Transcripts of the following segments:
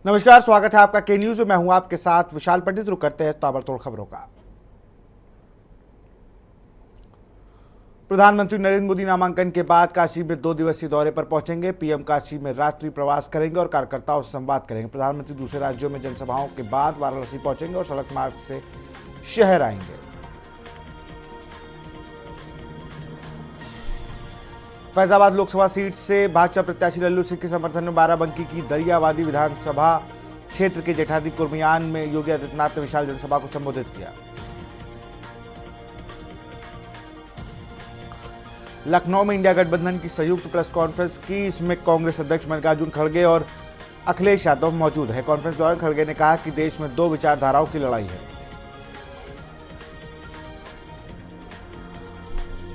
नमस्कार, स्वागत है आपका के न्यूज में। मैं हूं आपके साथ विशाल पंडित। रुक करते हैं ताबड़तोड़ खबरों का। प्रधानमंत्री नरेंद्र मोदी नामांकन के बाद काशी में 2 दिवसीय दौरे पर पहुंचेंगे। पीएम काशी में रात्रि प्रवास करेंगे और कार्यकर्ताओं से संवाद करेंगे। प्रधानमंत्री दूसरे राज्यों में जनसभाओं के बाद वाराणसी पहुंचेंगे और सड़क मार्ग से शहर आएंगे। फैजाबाद लोकसभा सीट से भाजपा प्रत्याशी लल्लू सिंह के समर्थन में बाराबंकी की दरियावादी विधानसभा क्षेत्र के जेठादी कुर्मियान में योगी आदित्यनाथ ने विशाल जनसभा को संबोधित किया। लखनऊ में इंडिया गठबंधन की संयुक्त प्रेस कॉन्फ्रेंस की। इसमें कांग्रेस अध्यक्ष मल्लिकार्जुन खड़गे और अखिलेश यादव मौजूद है। कॉन्फ्रेंस के दौरान खड़गे ने कहा कि देश में 2 विचारधाराओं की लड़ाई है।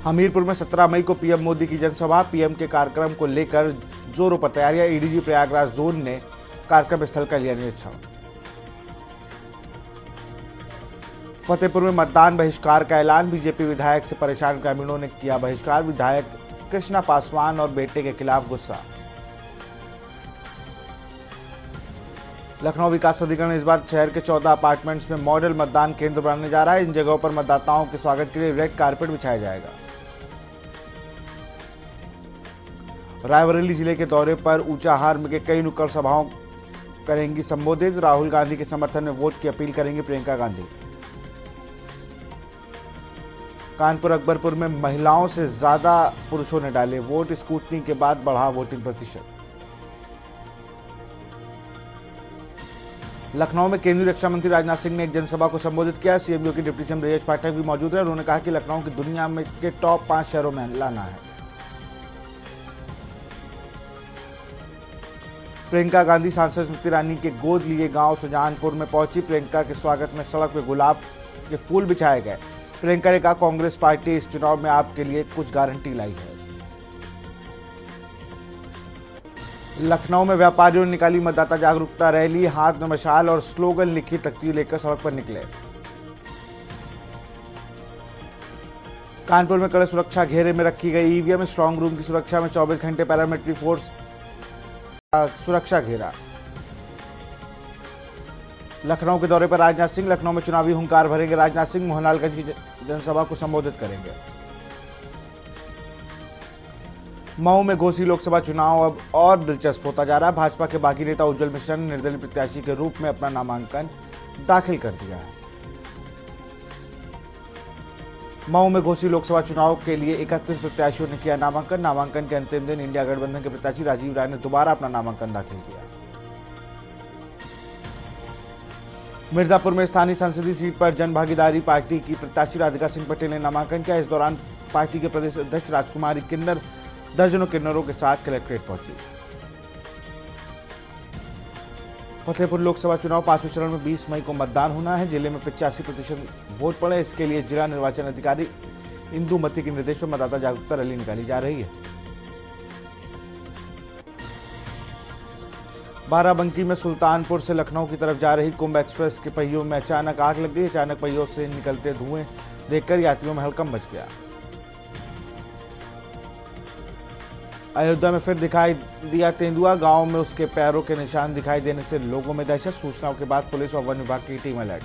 हमीरपुर में 17 मई को पीएम मोदी की जनसभा। पीएम के कार्यक्रम को लेकर जोरों पर तैयारियां। एडीजी प्रयागराज जोन ने कार्यक्रम स्थल का लिया निरीक्षण। फतेहपुर में मतदान बहिष्कार का ऐलान। बीजेपी विधायक से परेशान ग्रामीणों ने किया बहिष्कार। विधायक कृष्णा पासवान और बेटे के खिलाफ गुस्सा। लखनऊ विकास प्राधिकरण इस बार शहर के 14 अपार्टमेंट्स में मॉडल मतदान केंद्र बनाने जा रहा है। इन जगहों पर मतदाताओं के स्वागत के लिए रेड कारपेट बिछाया जाएगा। रायबरेली जिले के दौरे पर ऊंचाहार में कई नुक्कड़ सभाओं करेंगी संबोधित। राहुल गांधी के समर्थन में वोट की अपील करेंगी प्रियंका गांधी। कानपुर अकबरपुर में महिलाओं से ज्यादा पुरुषों ने डाले वोट। स्कूटनी के बाद बढ़ा वोटिंग प्रतिशत। लखनऊ में केंद्रीय रक्षा मंत्री राजनाथ सिंह ने एक जनसभा को संबोधित किया। सीएम योगी डिप्टी सीएम ब्रजेश पाठक भी मौजूद रहे। उन्होंने कहा कि लखनऊ की दुनिया में के टॉप 5 शहरों में लाना है। प्रियंका गांधी सांसद स्मृति ईरानी के गोद लिए गांव सुजानपुर में पहुंची। प्रियंका के स्वागत में सड़क पर गुलाब के फूल बिछाए गए। प्रियंका ने कहा कांग्रेस पार्टी इस चुनाव में आपके लिए कुछ गारंटी लाई है। लखनऊ में व्यापारियों ने निकाली मतदाता जागरूकता रैली। हाथ में मशाल और स्लोगन लिखी तख्ती लेकर सड़क पर निकले। कानपुर में कड़े सुरक्षा घेरे में रखी गई ईवीएम। स्ट्रांग रूम की सुरक्षा में 24 घंटे पैरामिलिट्री फोर्स सुरक्षा घेरा। लखनऊ के दौरे पर राजनाथ सिंह। लखनऊ में चुनावी हुंकार भरेंगे राजनाथ सिंह। मोहनलालगंज की जनसभा को संबोधित करेंगे। मऊ में घोसी लोकसभा चुनाव अब और दिलचस्प होता जा रहा है। भाजपा के बागी नेता उज्जवल मिश्रा ने निर्दलीय प्रत्याशी के रूप में अपना नामांकन दाखिल कर दिया है। मऊ में घोसी लोकसभा चुनाव के लिए 31 प्रत्याशियों ने किया नामांकन। नामांकन के अंतिम दिन इंडिया गठबंधन के प्रत्याशी राजीव राय ने दोबारा अपना नामांकन दाखिल किया। मिर्जापुर में स्थानीय संसदीय सीट पर जन भागीदारी पार्टी की प्रत्याशी राधिका सिंह पटेल ने नामांकन किया। इस दौरान पार्टी के प्रदेश अध्यक्ष राजकुमारी किन्नर दर्जनों किन्नरों के साथ कलेक्ट्रेट पहुंची। फतेहपुर लोकसभा चुनाव 5वें चरण में 20 मई को मतदान होना है। जिले में 85% वोट पड़े। इसके लिए जिला निर्वाचन अधिकारी इंदुमती के निर्देश पर मतदाता जागरूकता रैली निकाली जा रही है। बाराबंकी में सुल्तानपुर से लखनऊ की तरफ जा रही कुंभ एक्सप्रेस के पहियों में अचानक आग लग गई। अचानक पहियों से निकलते धुएं देखकर यात्रियों में हड़कंप मच गया। अयोध्या में फिर दिखाई दिया तेंदुआ। गांव में उसके पैरों के निशान दिखाई देने से लोगों में दहशत। सूचनाओं के बाद पुलिस और वन विभाग की टीम अलर्ट।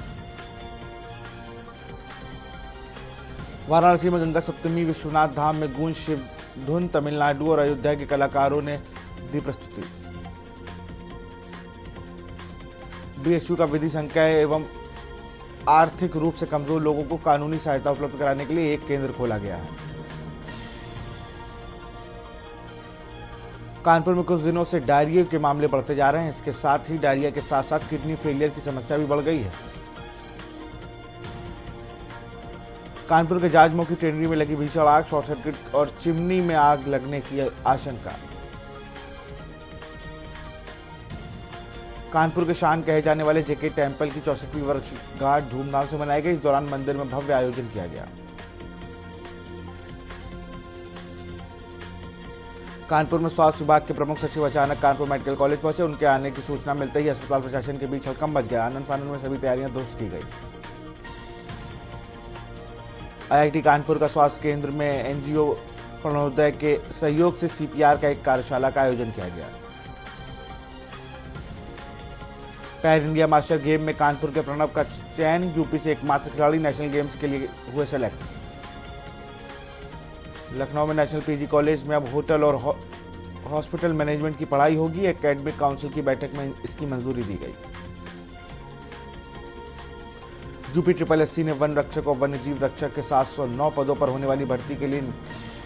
वाराणसी में गंगा सप्तमी विश्वनाथ धाम में गूंज शिव धुन। तमिलनाडु और अयोध्या के कलाकारों ने दी प्रस्तुति। बीएचयू का विधि संकाय एवं आर्थिक रूप से कमजोर लोगों को कानूनी सहायता उपलब्ध कराने के लिए एक केंद्र खोला गया है। कानपुर में कुछ दिनों से डायरिया के मामले बढ़ते जा रहे हैं। इसके साथ ही डायरिया के साथ साथ किडनी फेलियर की समस्या भी बढ़ गई है। कानपुर के जाजमऊ की टेनरी में लगी भीषण आग। शॉर्ट सर्किट और चिमनी में आग लगने की आशंका। कानपुर के शान कहे जाने वाले जेके टेम्पल की 64वीं वर्षगांठ धूमधाम से मनाई गई। इस दौरान मंदिर में भव्य आयोजन किया गया। कानपुर में स्वास्थ्य विभाग के प्रमुख सचिव अचानक कानपुर मेडिकल कॉलेज पहुंचे। उनके आने की सूचना मिलते ही अस्पताल प्रशासन के बीच हड़कंप मच गया। आनंद फानंद में सभी तैयारियां दुरुस्त की गई। आईआईटी कानपुर का स्वास्थ्य केंद्र में एनजीओ प्रणोदय के सहयोग से सीपीआर का एक कार्यशाला का आयोजन किया गया। पैर इंडिया मास्टर गेम में कानपुर के प्रणव का चयन, यूपी से एकमात्र खिलाड़ी नेशनल गेम्स के लिए हुए सेलेक्ट। लखनऊ में नेशनल पीजी कॉलेज में अब होटल और हॉस्पिटल मैनेजमेंट की पढ़ाई होगी। एकेडमिक काउंसिल की बैठक में इसकी मंजूरी दी गई। यूपी SSSC ने वन रक्षक और वन्य जीव रक्षक के 709 पदों पर होने वाली भर्ती के लिए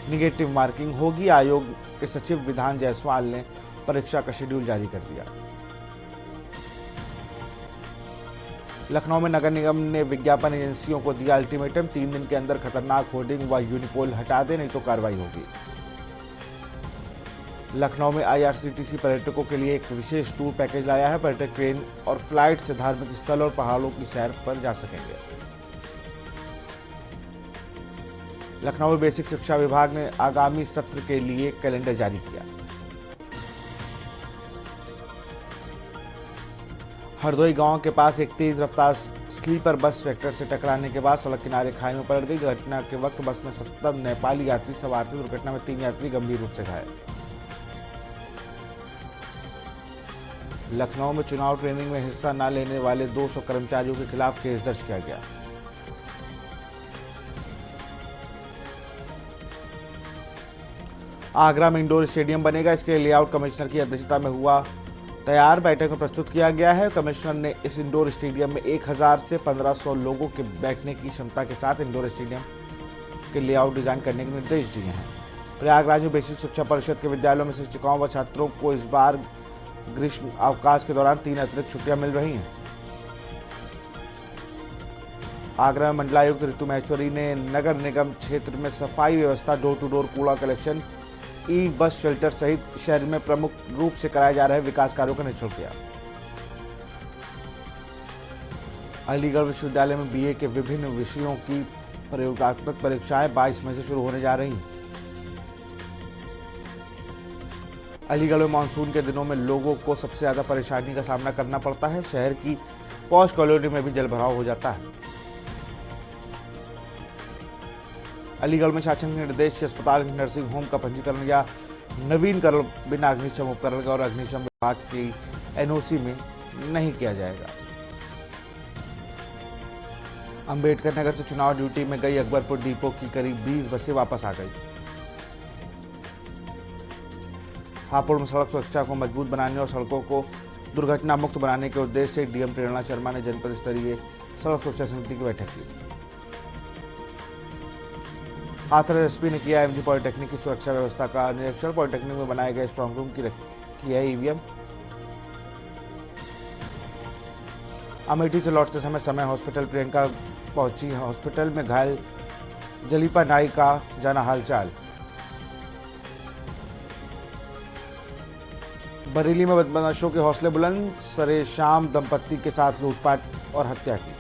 निगेटिव मार्किंग होगी। आयोग के सचिव विधान जायसवाल ने परीक्षा का शेड्यूल जारी कर दिया। लखनऊ में नगर निगम ने विज्ञापन एजेंसियों को दिया अल्टीमेटम, 3 दिन के अंदर खतरनाक होर्डिंग व यूनिपोल हटा दे, नहीं तो कार्रवाई होगी। लखनऊ में IRCTC पर्यटकों के लिए एक विशेष टूर पैकेज लाया है। पर्यटक ट्रेन और फ्लाइट से धार्मिक स्थल और पहाड़ों की सैर पर जा सकेंगे। लखनऊ में बेसिक शिक्षा विभाग ने आगामी सत्र के लिए कैलेंडर जारी किया। हरदोई गांव के पास एक तेज रफ्तार स्लीपर बस ट्रैक्टर से टकराने के बाद सड़क किनारे खाई में पलट गई। घटना के वक्त बस में 70 नेपाली यात्री सवार थे। दुर्घटना में 3 यात्री गंभीर रूप से घायल। लखनऊ में चुनाव ट्रेनिंग में हिस्सा न लेने वाले 200 कर्मचारियों के खिलाफ केस दर्ज किया गया। आगरा में इंडोर स्टेडियम बनेगा। इसके लेआउट कमिश्नर की अध्यक्षता में हुआ तैयार, बैठक में प्रस्तुत किया गया है। कमिश्नर ने इस इंडोर स्टेडियम में 1000 से 1500 लोगों के बैठने की क्षमता के साथ इंडोर स्टेडियम के लेआउट डिजाइन करने के निर्देश दिए हैं। प्रयागराज में बेसिक शिक्षा परिषद के विद्यालयों में शिक्षकों व छात्रों को इस बार ग्रीष्म अवकाश के दौरान 3 अतिरिक्त छुट्टियां मिल रही हैं। आगरा में मंडलायुक्त ऋतु महेश्वरी ने नगर निगम क्षेत्र में सफाई व्यवस्था, डोर टू डोर कूड़ा कलेक्शन, ई बस शेल्टर सहित शहर में प्रमुख रूप से कराए जा रहे विकास कार्यों का निरीक्षण किया। अलीगढ़ विश्वविद्यालय में BA के विभिन्न विषयों की प्रयोगात्मक परीक्षाएं 22 मई से शुरू होने जा रही हैं। अलीगढ़ में मानसून के दिनों में लोगों को सबसे ज्यादा परेशानी का सामना करना पड़ता है। शहर की पॉश कॉलोनी में भी जलभराव हो जाता है। अलीगढ़ में शासन के निर्देश के अस्पताल के नर्सिंग होम का पंजीकरण या नवीनकरण बिना अग्निशम उपकरण और अग्निशम विभाग की NOC में नहीं किया जाएगा। अंबेडकर नगर से चुनाव ड्यूटी में गई अकबरपुर डिपो की करीब 20 बसें वापस आ गई। हापुड़ में सड़क सुरक्षा को मजबूत बनाने और सड़कों को दुर्घटना मुक्त बनाने के उद्देश्य से DM प्रेरणा शर्मा ने जनपद स्तरीय सड़क सुरक्षा समिति की बैठक की। हाथरस SP ने किया MG पॉलिटेक्निक की सुरक्षा व्यवस्था का निरीक्षण। पॉलिटेक्निक में बनाए गए स्ट्रांग रूम की रखी है EVM। अमेठी से लौटते समय हॉस्पिटल प्रियंका पहुंची। हॉस्पिटल में घायल जलीपा नाई का जाना हालचाल। बरेली में बदमाशों के हौसले बुलंद, सरेशाम दंपत्ति के साथ लूटपाट और हत्या की।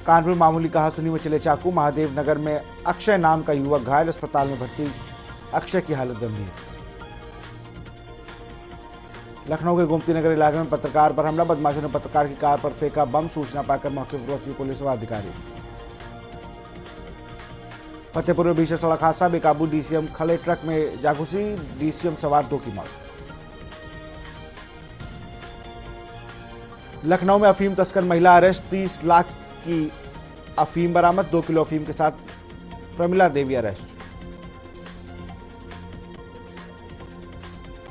कानपुर मामूली कहासुनी में चले चाकू। महादेव नगर में अक्षय नाम का युवक घायल, अस्पताल में भर्ती। अक्षय की हालत गंभीर। लखनऊ के गोमती नगर इलाके में पत्रकार पर हमला। बदमाशों ने पत्रकार की कार पर फेंका बम। सूचना पाकर मौके पर पहुंची पुलिस व अधिकारी। फतेहपुर में भीषण सड़क हादसा। बेकाबू DCM खड़े ट्रक में जा घुसी। DCM सवार 2 की मौत। लखनऊ में अफीम तस्कर महिला अरेस्ट। 30 लाख की अफीम बरामद। 2 किलो अफीम के साथ प्रमिला देवी अरेस्ट।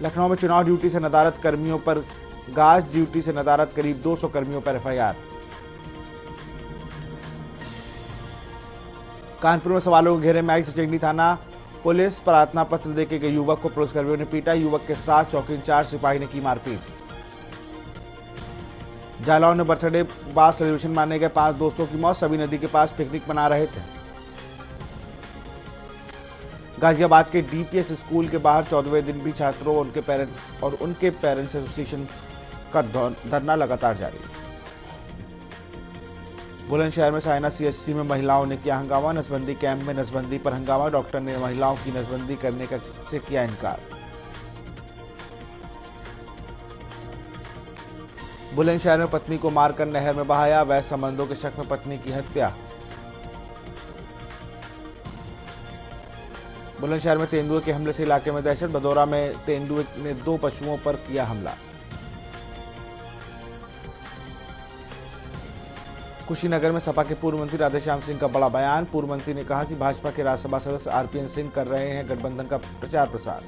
लखनऊ में चुनाव ड्यूटी से नदारद कर्मियों पर गाज। ड्यूटी से नदारद करीब 200 कर्मियों पर FIR। कानपुर में सवालों के घेरे में आई सचेंडी थाना पुलिस। प्रार्थना पत्र देके गए युवक को पुलिसकर्मियों ने पीटा। युवक के साथ चौकी इंचार्ज सिपाही ने की मारपीट। जालौन में बर्थडे बाद सेलिब्रेशन माने गए 5 दोस्तों की मौत। सभी नदी के पास पिकनिक मना रहे थे। गाजियाबाद के DPS स्कूल के बाहर 14वें दिन भी छात्रों और उनके पेरेंट्स एसोसिएशन का धरना लगातार जारी। बुलंदशहर में साइना CHC में महिलाओं ने किया हंगामा। नसबंदी कैंप में नसबंदी पर हंगामा। डॉक्टर ने महिलाओं की नसबंदी करने से किया इनकार। बुलंदशहर में पत्नी को मारकर नहर में बहाया। अवैध संबंधों के शक में पत्नी की हत्या। बुलंदशहर में तेंदुए के हमले से इलाके में दहशत। भदौरा में तेंदुए ने 2 पशुओं पर किया हमला। कुशीनगर में सपा के पूर्व मंत्री राधेश्याम सिंह का बड़ा बयान। पूर्व मंत्री ने कहा कि भाजपा के राज्यसभा सदस्य आरपीएन सिंह कर रहे हैं गठबंधन का प्रचार प्रसार।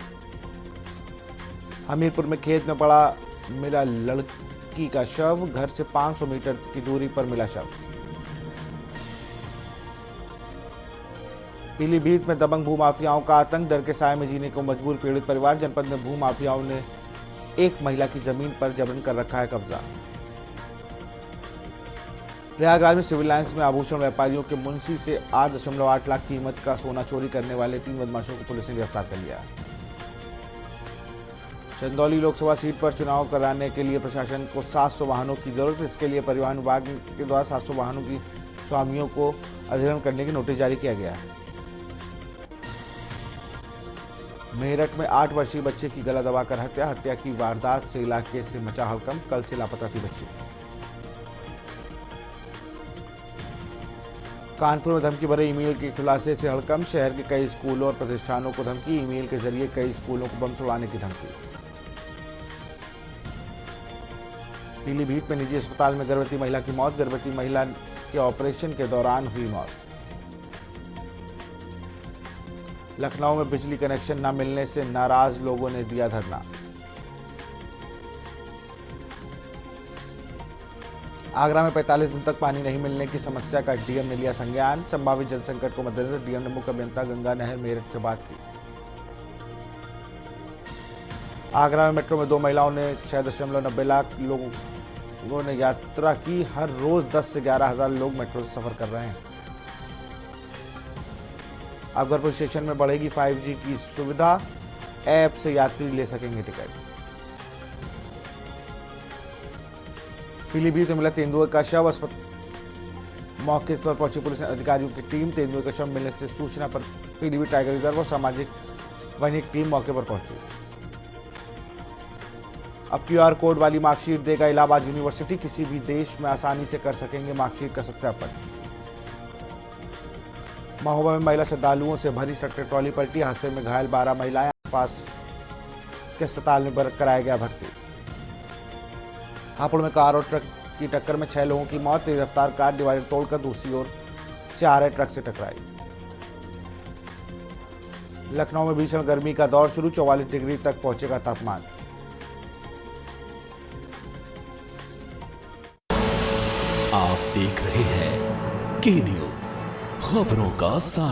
हमीरपुर में खेत में पड़ा मिला लड़की का शव। घर से 500 मीटर की दूरी पर मिला शव। पीलीभीत में दबंग भूमाफियाओं का आतंक। डर के साए में जीने को मजबूर पीड़ित परिवार। जनपद में भूमाफियाओं ने एक महिला की जमीन पर जबरन कर रखा है कब्जा। प्रयागराज में सिविल लाइंस में आभूषण व्यापारियों के मुंशी से 8.8 लाख कीमत का सोना चोरी करने वाले 3 बदमाशों को पुलिस ने गिरफ्तार कर लिया। चंदौली लोकसभा सीट पर चुनाव कराने के लिए प्रशासन को 700 वाहनों की जरूरत। इसके लिए परिवहन विभाग के द्वारा 700 वाहनों की स्वामियों को अधिग्रहण करने की नोटिस जारी किया गया है। मेरठ में 8 वर्षीय बच्चे की गला दबाकर हत्या की वारदात से इलाके से मचा हड़कंप। कल से लापता थी बच्ची। कानपुर में धमकी भरे ईमेल के खुलासे से हड़कंप। शहर के कई स्कूलों और प्रतिष्ठानों को धमकी। ईमेल के जरिए कई स्कूलों को बम छुड़वाने की धमकी। पीलीभीत में निजी अस्पताल में गर्भवती महिला की मौत। गर्भवती महिला के ऑपरेशन के दौरान हुई मौत। लखनऊ में बिजली कनेक्शन न मिलने से नाराज लोगों ने दिया धरना। आगरा में 45 दिन तक पानी नहीं मिलने की समस्या का डीएम ने लिया संज्ञान। संभावित जल संकट को मद्देनजर डीएम ने मुख्य अभियंता गंगा नहर मेरठ से बात की। आगरा में मेट्रो में 2 महिलाओं ने 6.90 लाख लोगों ने यात्रा की। हर रोज 10 से 11 हजार लोग मेट्रो से सफर कर रहे हैं। अकबरपुर स्टेशन में बढ़ेगी 5G की सुविधा। ऐप से यात्री ले सकेंगे टिकट। पीलीभीत में मिला तेंदुए का शव। मौके पर पहुंची पुलिस अधिकारियों की टीम। तेंदुए का शव मिलने से सूचना पर पीलीभीत टाइगर रिजर्व और सामाजिक वैज्ञानिक टीम मौके पर पहुंची। अब QR कोड वाली मार्कशीट देगा इलाहाबाद यूनिवर्सिटी। किसी भी देश में आसानी से कर सकेंगे मार्कशीट का सत्यापन। महोबा में महिला श्रद्धालुओं से भरी ट्रैक्टर ट्रॉली पलटी। हादसे में घायल 12 महिलाएं पास के अस्पताल में कराया गया भर्ती। हापुड़ में कार और ट्रक की टक्कर में 6 लोगों की मौत। तेज रफ्तार कार डिवाइडर तोड़कर दूसरी ओर से आ रहे ट्रक से टकराई। लखनऊ में भीषण गर्मी का दौर शुरू। 44 डिग्री तक पहुंचेगा तापमान। आप देख रहे हैं के न्यूज, खबरों का